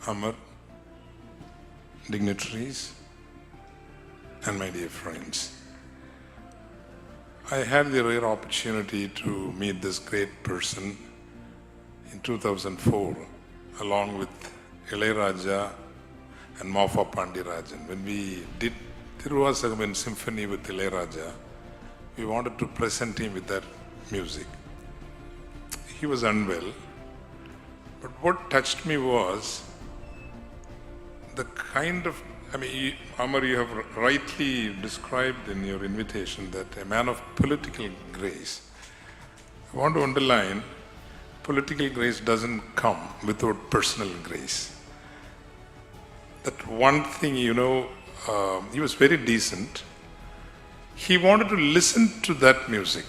Amar, dignitaries, and my dear friends. I had the rare opportunity to meet this great person in 2004 along with Ilayaraja and Maufa Pandirajan. When we did Thiruvasagaman Symphony with Ilayaraja, we wanted to present him with that music. He was unwell, but what touched me was the kind of, Amar, you have rightly described in your invitation that a man of political grace. I want to underline, political grace doesn't come without personal grace. That one thing, he was very decent. He wanted to listen to that music.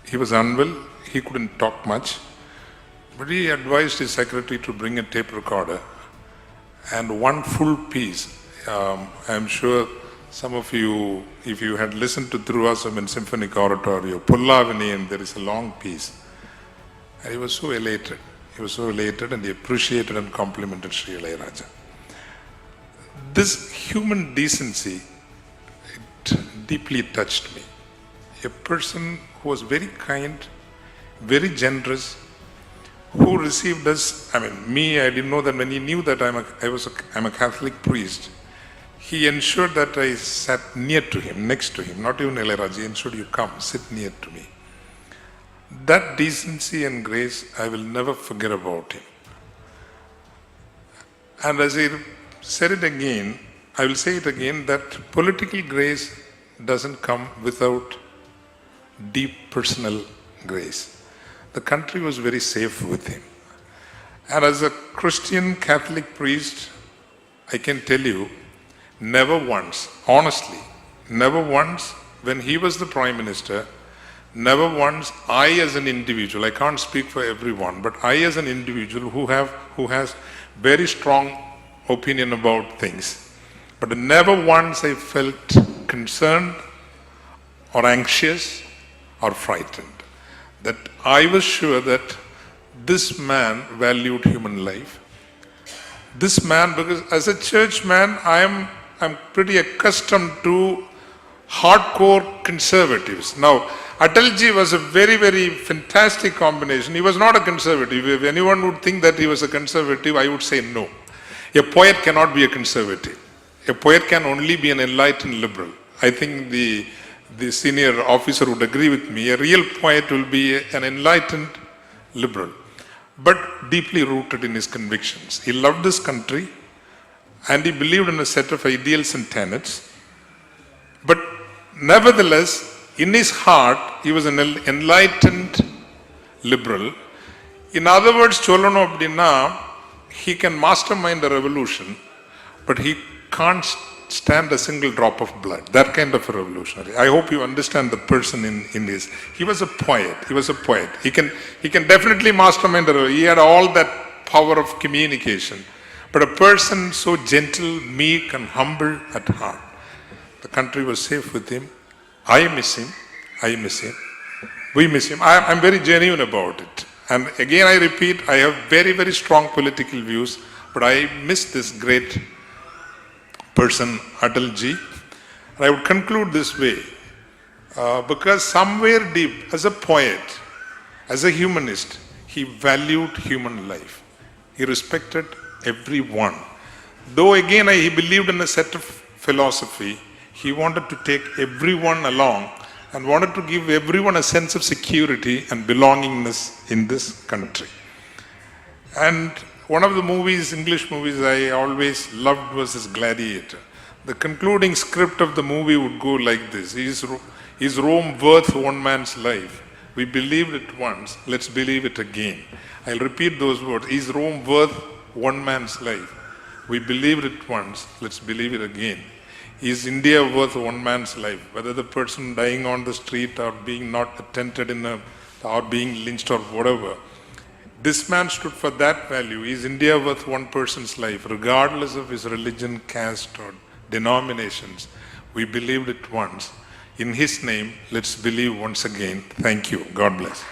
He was unwell, he couldn't talk much, but he advised his secretary to bring a tape recorder and one full piece. I'm sure some of you, if you had listened to Thiruvasagaman Symphonic Oratorio, Pullavini, and there is a long piece. And he was so elated. He was so elated and he appreciated and complimented Shri Ilayaraja. This human decency, it deeply touched me. A person who was very kind, very generous, who received us, I didn't know that when he knew that I'm a Catholic priest, he ensured that I sat near to him, next to him, not even Ilayaraja, he ensured you come, sit near to me. That decency and grace, I will never forget about him. And as I said it again, I will say it again, that political grace doesn't come without deep personal grace. The country was very safe with him. And as a Christian Catholic priest, I can tell you, never once, honestly, never once when he was the Prime Minister, never once I as an individual, I can't speak for everyone, but I as an individual who has very strong opinion about things, but never once I felt concerned or anxious or frightened. That I was sure that this man valued human life. This man, because as a church man, I'm pretty accustomed to hardcore conservatives. Now, Atal Ji was a very, very fantastic combination. He was not a conservative. If anyone would think that he was a conservative, I would say no. A poet cannot be a conservative. A poet can only be an enlightened liberal. I think the senior officer would agree with me. A real poet will be an enlightened liberal, but deeply rooted in his convictions. He loved his country and he believed in a set of ideals and tenets. But nevertheless, in his heart, he was an enlightened liberal. In other words, Cholano Abdina, he can mastermind a revolution, but he can't stand a single drop of blood. That kind of a revolutionary. I hope you understand the person in this. He was a poet. He was a poet. He can definitely mastermind a revolution. He had all that power of communication. But a person so gentle, meek, and humble at heart. The country was safe with him. I miss him. I miss him. We miss him. I'm very genuine about it. And again, I repeat, I have very, very strong political views, but I miss this great person, Atal Ji. And I would conclude this way, because somewhere deep, as a poet, as a humanist, he valued human life. He respected everyone. Though again, he believed in a set of philosophy, he wanted to take everyone along and wanted to give everyone a sense of security and belongingness in this country. And one of the movies, English movies I always loved was this Gladiator. The concluding script of the movie would go like this: Is Rome worth one man's life? We believed it once, let's believe it again. I'll repeat those words. Is Rome worth one man's life? We believed it once, let's believe it again. Is India worth one man's life? Whether the person dying on the street or being not attended or being lynched or whatever. This man stood for that value. Is India worth one person's life, regardless of his religion, caste, or denominations? We believed it once. In his name, let's believe once again. Thank you. God bless.